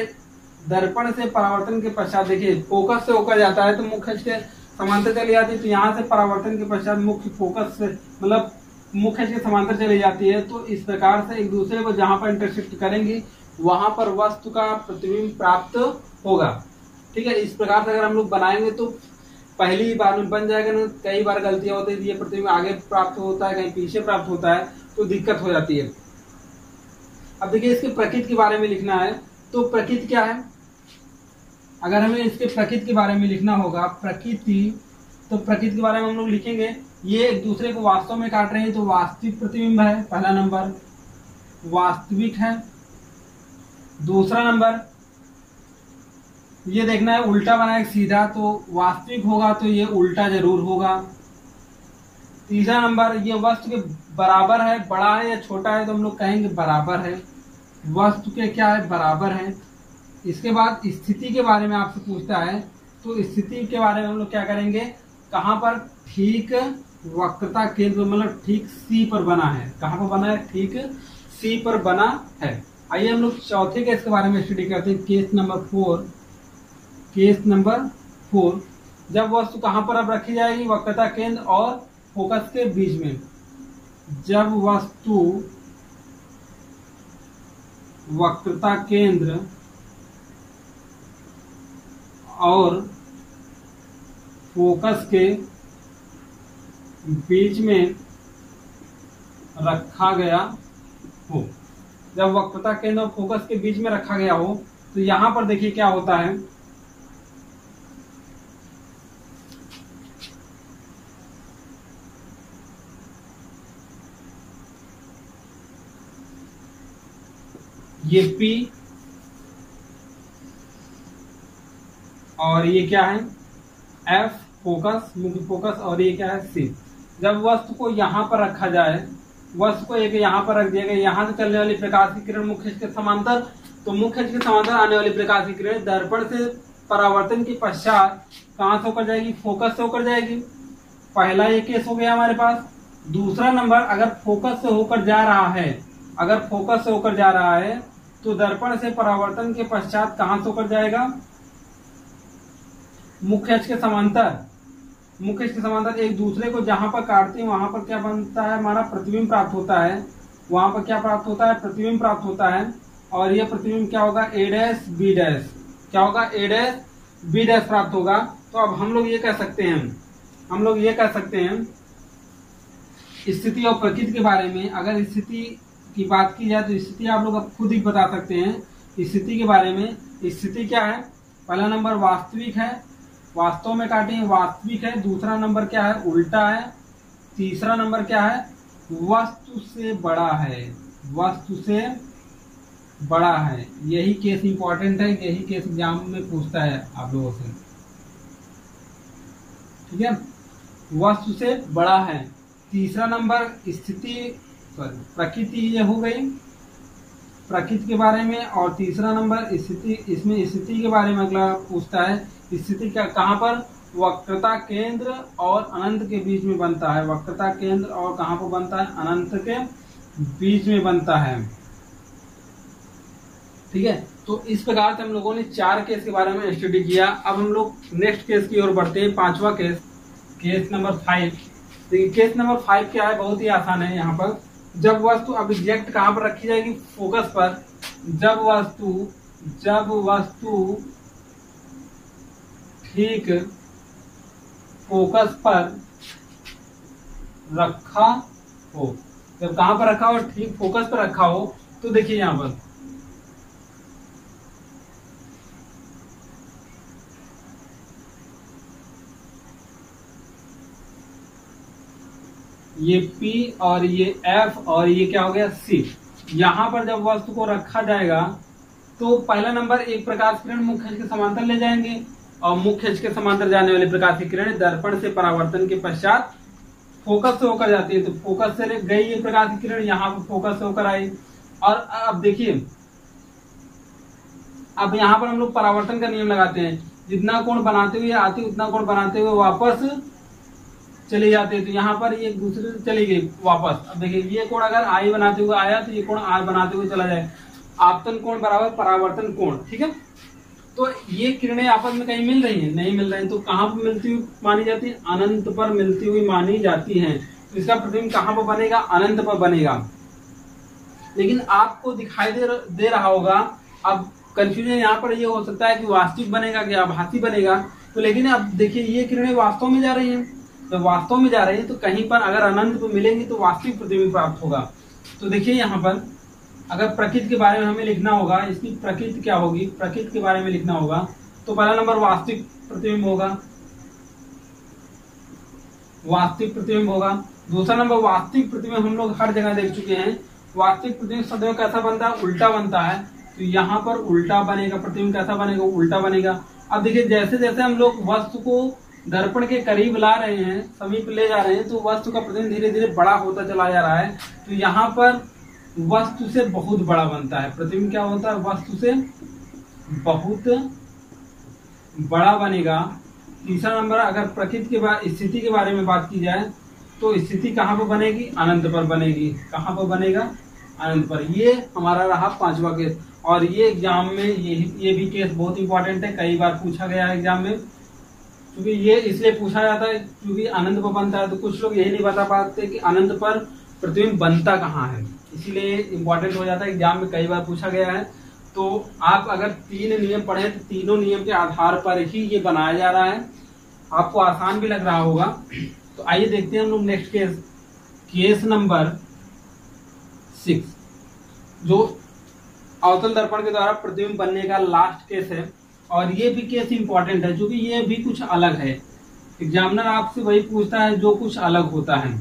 दर्पण से परावर्तन के पश्चात, देखिए फोकस से होकर जाता है तो मुख्य अक्ष के समांतर चली जाती है, तो यहाँ से परावर्तन के पश्चात मुख्य फोकस से मतलब मुख्य अक्ष के समांतर चली जाती है। तो इस प्रकार से एक दूसरे को जहां पर इंटरसेक्ट करेंगे वहां पर वस्तु का प्रतिबिंब प्राप्त होगा। ठीक है, इस प्रकार से अगर हम लोग बनाएंगे तो पहली बार में बन जाएगा ना, कई बार गलतियां होती है, ये प्रतिबिंब आगे प्राप्त होता है कहीं पीछे प्राप्त होता है तो दिक्कत हो जाती है। अब देखिए इसके प्रकृति के बारे में लिखना है, तो प्रकृति क्या है, अगर हमें इसके प्रकृति के बारे में लिखना होगा प्रकृति, तो प्रकृति के बारे में हम लोग लिखेंगे ये एक दूसरे को वास्तव में काट रहे हैं तो वास्तविक प्रतिबिंब है, पहला नंबर वास्तविक है। दूसरा नंबर ये देखना है उल्टा बना है सीधा, तो वास्तविक होगा तो ये उल्टा जरूर होगा। तीसरा नंबर ये वस्तु के बराबर है, बड़ा है या छोटा है तो हम लोग कहेंगे बराबर है, वस्तु के क्या है बराबर है। इसके बाद स्थिति के बारे में आपसे पूछता है तो स्थिति के बारे में हम लोग क्या करेंगे, कहां पर, ठीक वक्रता केंद्र मतलब ठीक सी पर बना है, कहां पर बना है, ठीक सी पर बना है। आइए हम लोग चौथे केस के बारे में स्टडी करते हैं, केस नंबर 4। केस नंबर 4, जब वस्तु कहां पर अब रखी जाएगी, वक्रता केंद्र और फोकस के बीच में। जब वस्तु वक्रता केंद्र और फोकस के बीच में रखा गया हो, जब वक्रता केंद्र और फोकस के बीच में रखा गया हो तो यहां पर देखिए क्या होता है, ये P और ये क्या है F फोकस, मुख्य फोकस, और ये क्या है C। जब वस्तु को यहाँ पर रखा जाए, वस्तु को एक यहाँ पर रख दिया गया, यहाँ से चलने वाली प्रकाश की किरण मुख्य अक्ष के समांतर, तो मुख्य अक्ष के समांतर आने वाली प्रकाश की किरण दर्पण से परावर्तन के पश्चात कहां से होकर जाएगी, फोकस से होकर जाएगी। पहला ये केस हो गया हमारे पास। दूसरा नंबर, अगर फोकस से होकर जा रहा है, अगर फोकस से होकर जा रहा है तो दर्पण से परावर्तन के पश्चात कहां से होकर जाएगा, मुख्य अक्ष के समांतर, मुख्य अक्ष के समांतर एक दूसरे को जहां पर काटते हैं वहां पर क्या बनता है, हमारा प्रतिबिंब प्राप्त होता है। वहां पर क्या प्राप्त होता है, प्रतिबिंब प्राप्त होता है। और यह प्रतिबिंब क्या होगा, ए डैश बी डैश, क्या होगा, ए डैश बी डैश प्राप्त होगा। तो अब हम लोग ये कह सकते हैं, हम लोग ये कह सकते हैं स्थिति और प्रकृति के बारे में। अगर स्थिति की बात की जाए तो स्थिति आप लोग अब खुद ही बता सकते हैं स्थिति के बारे में। स्थिति क्या है? पहला नंबर वास्तविक है, वास्तव में काटेंगे वास्तविक है। दूसरा नंबर क्या है? उल्टा है। तीसरा नंबर क्या है? वस्तु से बड़ा है, वस्तु से बड़ा है। यही केस इंपॉर्टेंट है, यही केस एग्जाम में पूछता है आप लोगों से, ठीक है। वस्तु से बड़ा है। तीसरा नंबर स्थिति प्रकृति, ये हो गई प्रकृति के बारे में। और तीसरा नंबर स्थिति, इसमें स्थिति के बारे में अगला पूछता है स्थिति क्या कहाँ पर? वक्रता केंद्र और अनंत के बीच में बनता है। वक्रता केंद्र और कहाँ पर बनता है? अनंत के बीच में बनता है, ठीक है। तो इस प्रकार से हम लोगों ने 4 केस के बारे में स्टडी किया। अब हम लोग नेक्स्ट केस की ओर बढ़ते हैं, 5वां केस, केस नंबर 5। देखिए केस नंबर 5 क्या है? बहुत ही आसान है। यहाँ पर जब वस्तु, अब एग्जैक्ट कहाँ पर रखी जाएगी? फोकस पर। जब वस्तु ठीक फोकस पर रखा हो, जब कहाँ पर रखा हो? ठीक फोकस पर रखा हो। तो देखिए यहाँ पर ये P और ये F और ये क्या हो गया? C। यहाँ पर जब वस्तु को रखा जाएगा तो पहला नंबर एक प्रकाश किरण मुख्य अक्ष के समांतर ले जाएंगे और मुख्य अक्ष के समांतर जाने वाली प्रकाश की किरण दर्पण से परावर्तन के पश्चात फोकस से होकर जाती है। तो फोकस से गई ये प्रकाश की किरण, यहाँ पर फोकस से होकर आई। और अब देखिए, अब यहाँ पर हम लोग परावर्तन का नियम लगाते हैं। जितना कोण बनाते हुए आती उतना कोण बनाते हुए वापस चले जाते हैं। तो यहाँ पर ये दूसरे से चली गई वापस। अब देखिए ये कोण अगर आई बनाते हुए आया तो ये कोण आर बनाते हुए चला जाए। आपतन कोण बराबर परावर्तन कोण, ठीक है। तो ये किरणें आपस में कहीं मिल रही हैं? नहीं मिल रही। तो कहाँ पर मिलती हुई मानी जाती है? अनंत पर मिलती हुई मानी जाती है। तो इसका प्रतिबिंब कहाँ पर बनेगा? अनंत पर बनेगा। लेकिन आपको दिखाई दे रहा होगा, अब कंफ्यूजन यहाँ पर ये हो सकता है कि वास्तविक बनेगा कि आभासी बनेगा। तो लेकिन अब देखिए ये किरणें वास्तव में जा रही हैं। जब वास्तव में जा रही है तो कहीं पर अगर अनंत पर मिलेंगी तो वास्तविक प्रतिबिंब प्राप्त होगा। तो देखिए यहाँ पर अगर प्रकृति के बारे में हमें लिखना होगा, इसकी प्रकृति क्या होगी? प्रकृति के बारे में लिखना होगा तो पहला नंबर वास्तविक प्रतिबिंब होगा, वास्तविक प्रतिबिंब होगा। दूसरा नंबर वास्तविक प्रतिबिंब हम लोग हर जगह देख चुके हैं। वास्तविक प्रतिबिंब सदैव कैसा बनता है? उल्टा बनता है। तो यहाँ पर उल्टा बनेगा, प्रतिबिंब कैसा बनेगा? उल्टा बनेगा। अब देखिए जैसे जैसे हम लोग वस्तु को दर्पण के करीब ला रहे हैं, समीप ले जा रहे हैं, तो वस्तु का प्रतिबिंब धीरे धीरे बड़ा होता चला जा रहा है। तो यहाँ पर वस्तु से बहुत बड़ा बनता है। प्रतिबिंब क्या होता है? वस्तु से बहुत बड़ा बनेगा। तीसरा नंबर अगर प्रकृति के बाद स्थिति के बारे में बात की जाए तो स्थिति कहाँ पर बनेगी? अनंत पर बनेगी। कहाँ पर बनेगा? अनंत पर। ये हमारा रहा 5वां केस। और ये एग्जाम में ये भी केस बहुत इंपॉर्टेंट है, कई बार पूछा गया है एग्जाम में। क्योंकि ये इसलिए पूछा जाता है क्योंकि अनंत पर बनता है। तो कुछ लोग यही नहीं बता पाते कि अनंत पर प्रतिबिंब बनता कहाँ है, इसीलिए इंपॉर्टेंट हो जाता है। एग्जाम में कई बार पूछा गया है। तो आप अगर 3 नियम पढ़े तो तीनों नियम के आधार पर ही ये बनाया जा रहा है। आपको आसान भी लग रहा होगा। तो आइए देखते हैं हम लोग नेक्स्ट केस, केस नंबर 6, जो अवतल दर्पण के द्वारा प्रतिबिंब बनने का लास्ट केस है। और ये भी केस इंपॉर्टेंट है क्योंकि ये भी कुछ अलग है। एग्जामिनर आपसे वही पूछता है जो कुछ अलग होता है।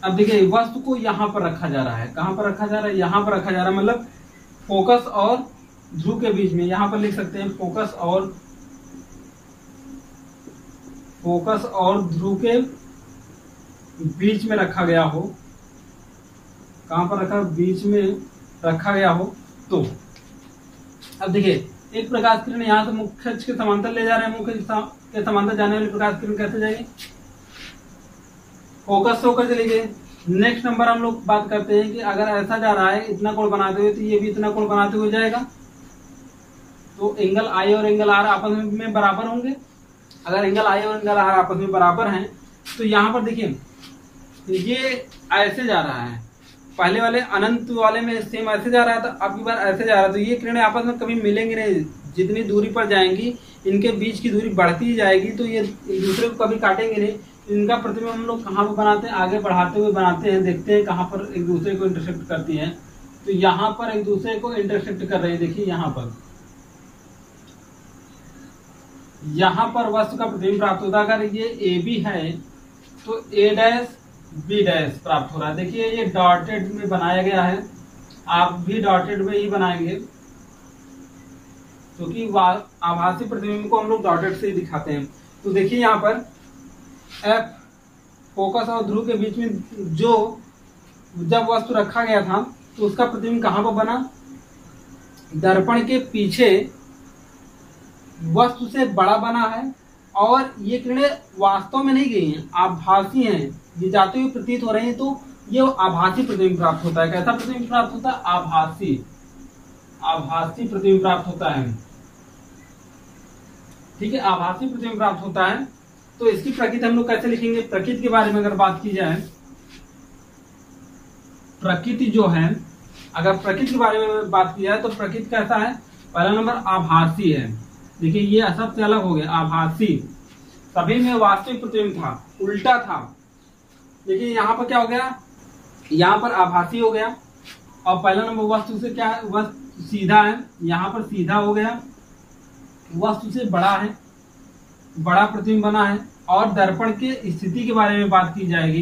अब देखिए वस्तु को यहाँ पर रखा जा रहा है। कहाँ पर रखा जा रहा है? यहाँ पर रखा जा रहा है, मतलब फोकस और ध्रुव के बीच में। यहाँ पर लिख सकते हैं फोकस और ध्रुव के बीच में रखा गया हो। कहाँ पर रखा? बीच में रखा गया हो। तो अब देखिए एक प्रकाश किरण यहाँ से मुख्य अक्ष के समांतर ले जा रहे हैं। मुख्य अक्ष के समांतर जाने वाली प्रकाश किरण कैसे जाएगी? फोकस से होकर चली गई। नेक्स्ट नंबर हम लोग बात करते हैं कि अगर ऐसा जा रहा है इतना कोण बनाते हुए, तो ये भी इतना कोण बनाते हुए जाएगा। तो एंगल आई और एंगल आर आपस में बराबर होंगे। अगर एंगल आई और एंगल आर आपस में बराबर हैं तो यहाँ पर देखिए ये ऐसे जा रहा है। पहले वाले अनंत वाले में सेम ऐसे जा रहा था, अब की बार ऐसे जा रहा है। तो ये किरणें आपस में कभी मिलेंगी नहीं। जितनी दूरी पर जाएंगी इनके बीच की दूरी बढ़ती जाएगी तो ये एक दूसरे को कभी काटेंगे नहीं। इनका प्रतिबिंब हम लोग कहाँ पर बनाते हैं, आगे बढ़ाते हुए बनाते हैं, देखते हैं कहाँ पर एक दूसरे को इंटरसेक्ट करती है। तो यहाँ पर एक दूसरे को इंटरसेक्ट कर रहे हैं, देखिए यहाँ पर वस्तु का प्रतिबिंब प्राप्त होता है। अगर ये ए बी है तो ए डैश बी डैश प्राप्त हो रहा है। देखिए ये डॉटेड में बनाया गया है, आप भी डॉटेड में ही बनाएंगे क्योंकि आभासी प्रतिबिंब को हम लोग डॉटेड से ही दिखाते हैं। तो देखिए यहाँ पर एफ फोकस और ध्रुव के बीच में जो जब वस्तु रखा गया था तो उसका प्रतिबिंब कहाँ पर बना, दर्पण के पीछे वस्तु से बड़ा बना है। और ये किरणें वास्तव में नहीं गई हैं, आभासी हैं, ये जाते हुए प्रतीत हो रही हैं। तो ये आभासी प्रतिबिंब प्राप्त होता है। कैसा प्रतिबिंब प्राप्त होता है, आभासी प्रतिबिंब प्राप्त होता है। ठीक है, आभासी प्रतिबिंब प्राप्त होता है। तो इसकी प्रकृति हम लोग कैसे लिखेंगे, प्रकृति के बारे में अगर बात की जाए, प्रकृति जो है, अगर प्रकृति के बारे में बात की जाए तो प्रकृति कैसा है, पहला नंबर आभासी है। देखिए ये सबसे अलग हो गया, आभासी। सभी में वास्तविक प्रतिबिंब था, उल्टा था। देखिए यहाँ पर क्या हो गया, यहाँ पर आभासी हो गया और पहला नंबर वस्तु से क्या है, वस्तु सीधा है, यहाँ पर सीधा हो गया, वस्तु से बड़ा है, बड़ा प्रतिबिंब बना है। और दर्पण के स्थिति के बारे में बात की जाएगी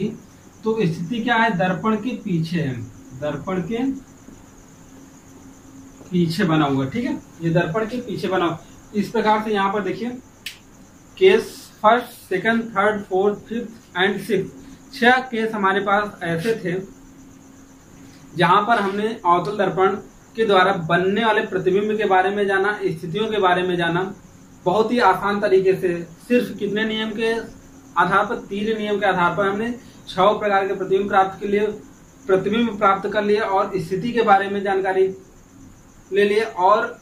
तो स्थिति क्या है, दर्पण के पीछे है, दर्पण के पीछे बना हुआ। ठीक है, ये दर्पण के पीछे बना हुआ। इस प्रकार से यहाँ पर देखिए case first, second, third, fourth, fifth and sixth, 6 case हमारे पास ऐसे थे जहां पर हमने अवतल दर्पण के द्वारा बनने वाले प्रतिबिंब के बारे में जाना, स्थितियों के बारे में जाना, बहुत ही आसान तरीके से। सिर्फ कितने नियम के आधार पर, 3 नियम के आधार पर हमने 6 प्रकार के प्रतिबिंब प्राप्त कर लिए और स्थिति के बारे में जानकारी ले लिए और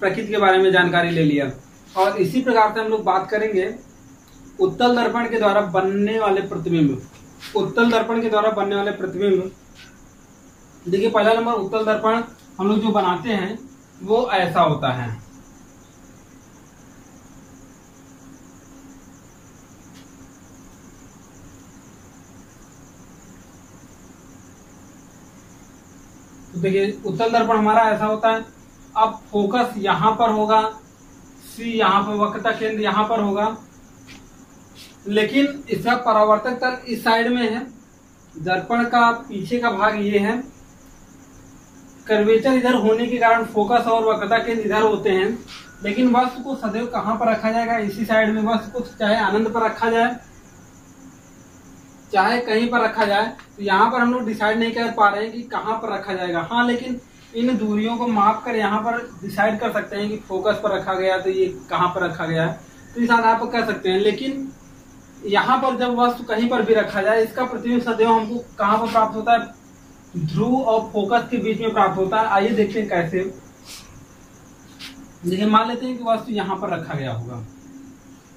प्रकृति के बारे में जानकारी ले लिया। और इसी प्रकार से हम लोग बात करेंगे उत्तल दर्पण के द्वारा बनने वाले प्रतिबिंब। उत्तल दर्पण के द्वारा बनने वाले प्रतिबिंब, देखिए पहला नंबर उत्तल दर्पण हम लोग जो बनाते हैं वो ऐसा होता है। तो देखिए उत्तल दर्पण हमारा ऐसा होता है। अब फोकस यहाँ पर होगा, सी यहाँ पर, वक्रता केंद्र यहाँ पर होगा, लेकिन इसका परावर्तक तल इस साइड में है। दर्पण का पीछे का भाग ये है। कर्वेचर इधर होने के कारण फोकस और वक्रता केंद्र इधर होते हैं, लेकिन वस्तु को सदैव कहाँ पर रखा जाएगा, इसी साइड में। वस्तु को चाहे आनंद पर रखा जाए चाहे कहीं पर रखा जाए, तो यहाँ पर हम लोग डिसाइड नहीं कर पा रहे हैं कि कहाँ पर रखा जाएगा। हाँ, लेकिन इन दूरियों को माप कर यहाँ पर डिसाइड कर सकते हैं कि फोकस पर रखा गया तो ये कहाँ पर रखा गया है, तो इस आधार पर कर सकते हैं। लेकिन यहाँ पर जब वस्तु कहीं पर भी रखा जाए, इसका प्रतिबिंब सदैव हमको कहाँ पर प्राप्त होता है, ध्रुव और फोकस के बीच में प्राप्त होता है। आइए देखते हैं कैसे। देखिए मान लेते हैं कि वस्तु यहाँ पर रखा गया होगा,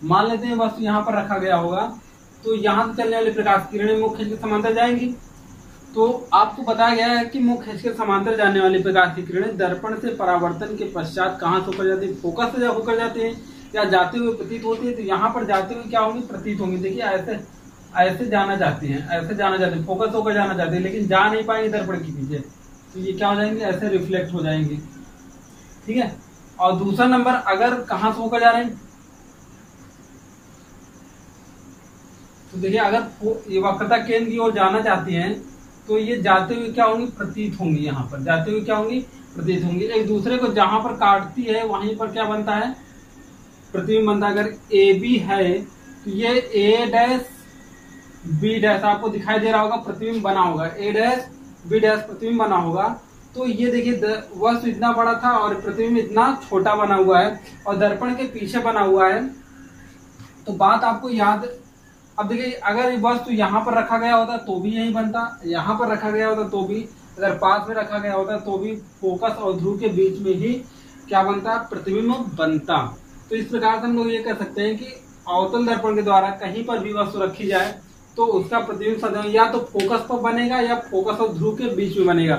मान लेते हैं वस्तु यहाँ पर रखा गया होगा, तो यहाँ से चलने वाली प्रकाश किरणें मुख्य अक्ष के समांतर जाएंगी। तो आपको बताया गया है कि मुख्य अक्ष के समांतर जाने वाली प्रकाश की किरणें दर्पण से परावर्तन के पश्चात कहाँ से होकर जाती है, फोकस से होकर जाते हैं या जाते हुए प्रतीत होती है। तो यहाँ पर जाते हुए क्या होंगी, प्रतीत होंगी। देखिए ऐसे जाना चाहती है, ऐसे जाना चाहते हैं, फोकस होकर जाना चाहते हैं, लेकिन जा नहीं पाएंगे दर्पण के पीछे, तो ये क्या हो जाएंगे, ऐसे रिफ्लेक्ट हो जाएंगे। ठीक है, और दूसरा नंबर अगर कहाँ से होकर जा रहे हैं, तो देखिए अगर ये वक्रता केंद्र की ओर जाना चाहती हैं तो ये जाते हुए क्या होंगी, प्रतीत होंगी। यहाँ पर जाते हुए क्या होंगी, प्रतीत होंगी। एक दूसरे को जहां पर काटती है वहीं पर क्या बनता है, प्रतिबिंब बनता है। अगर ए बी है तो ये ए डैश बी डैश आपको दिखाई दे रहा होगा, प्रतिबिंब बना होगा, ए डैश बी डैश प्रतिबिंब बना होगा। तो ये देखिए वस्तु इतना बड़ा था और प्रतिबिंब इतना छोटा बना हुआ है और दर्पण के पीछे बना हुआ है। तो बात आपको याद, अब देखिए अगर वस्तु यहाँ पर रखा गया होता तो भी यही बनता, यहाँ पर रखा गया होता तो भी, अगर पास में रखा गया होता तो भी फोकस और ध्रुव के बीच में ही क्या बनता, प्रतिबिंब बनता। तो इस प्रकार से हम लोग ये कह सकते हैं कि अवतल दर्पण के द्वारा कहीं पर भी वस्तु रखी जाए तो उसका प्रतिबिंब सदैव या तो फोकस पर बनेगा या फोकस और ध्रुव के बीच में बनेगा।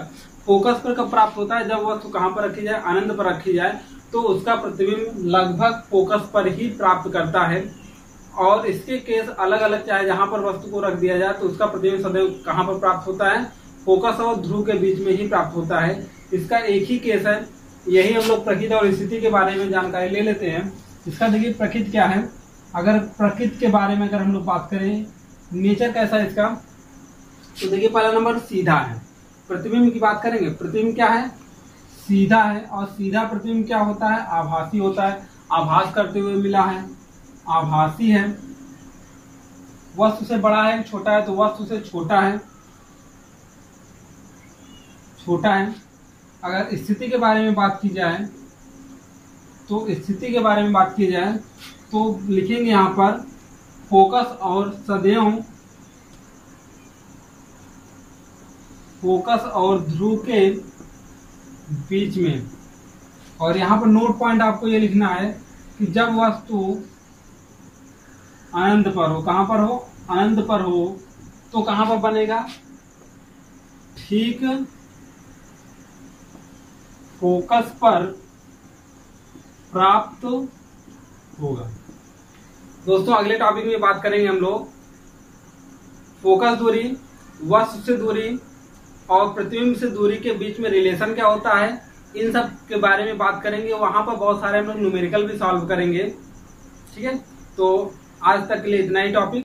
फोकस पर कब प्राप्त होता है, जब वस्तु कहाँ पर रखी जाए, आनंद पर रखी जाए। तो उसका प्रतिबिंब लगभग फोकस पर ही प्राप्त करता है। और इसके केस अलग अलग, चाहे जहां पर वस्तु को रख दिया जाए तो उसका प्रतिबिंब सदैव कहां पर प्राप्त होता है, फोकस और ध्रुव के बीच में ही प्राप्त होता है। इसका एक ही केस है। यही हम लोग प्रकृति और स्थिति के बारे में जानकारी ले लेते हैं। इसका देखिए प्रकृति क्या है। अगर प्रकृति के बारे में अगर हम लोग बात करें, नेचर कैसा है इसका, तो देखिए पहला नंबर सीधा है। प्रतिबिंब की बात करेंगे, प्रतिबिंब क्या है, सीधा है। और सीधा प्रतिबिंब क्या होता है, आभासी होता है। आभास करते हुए मिला है, आभासी है। वस्तु से बड़ा है, छोटा है, तो वस्तु से छोटा है, छोटा है। अगर स्थिति के बारे में बात की जाए, तो स्थिति के बारे में बात की जाए तो लिखेंगे यहाँ पर फोकस और सदैव, फोकस और ध्रुव के बीच में। और यहाँ पर नोट पॉइंट आपको ये लिखना है कि जब वस्तु अनंत पर हो, कहां पर हो, अनंत पर हो, तो कहां पर बनेगा, ठीक फोकस पर प्राप्त होगा। दोस्तों अगले टॉपिक में बात करेंगे हम लोग फोकस दूरी, वस्तु से दूरी और प्रतिबिंब से दूरी के बीच में रिलेशन क्या होता है, इन सब के बारे में बात करेंगे। वहां पर बहुत सारे हम लोग न्यूमेरिकल भी सॉल्व करेंगे। ठीक है, तो आज तक के लिए इतना ही टॉपिक।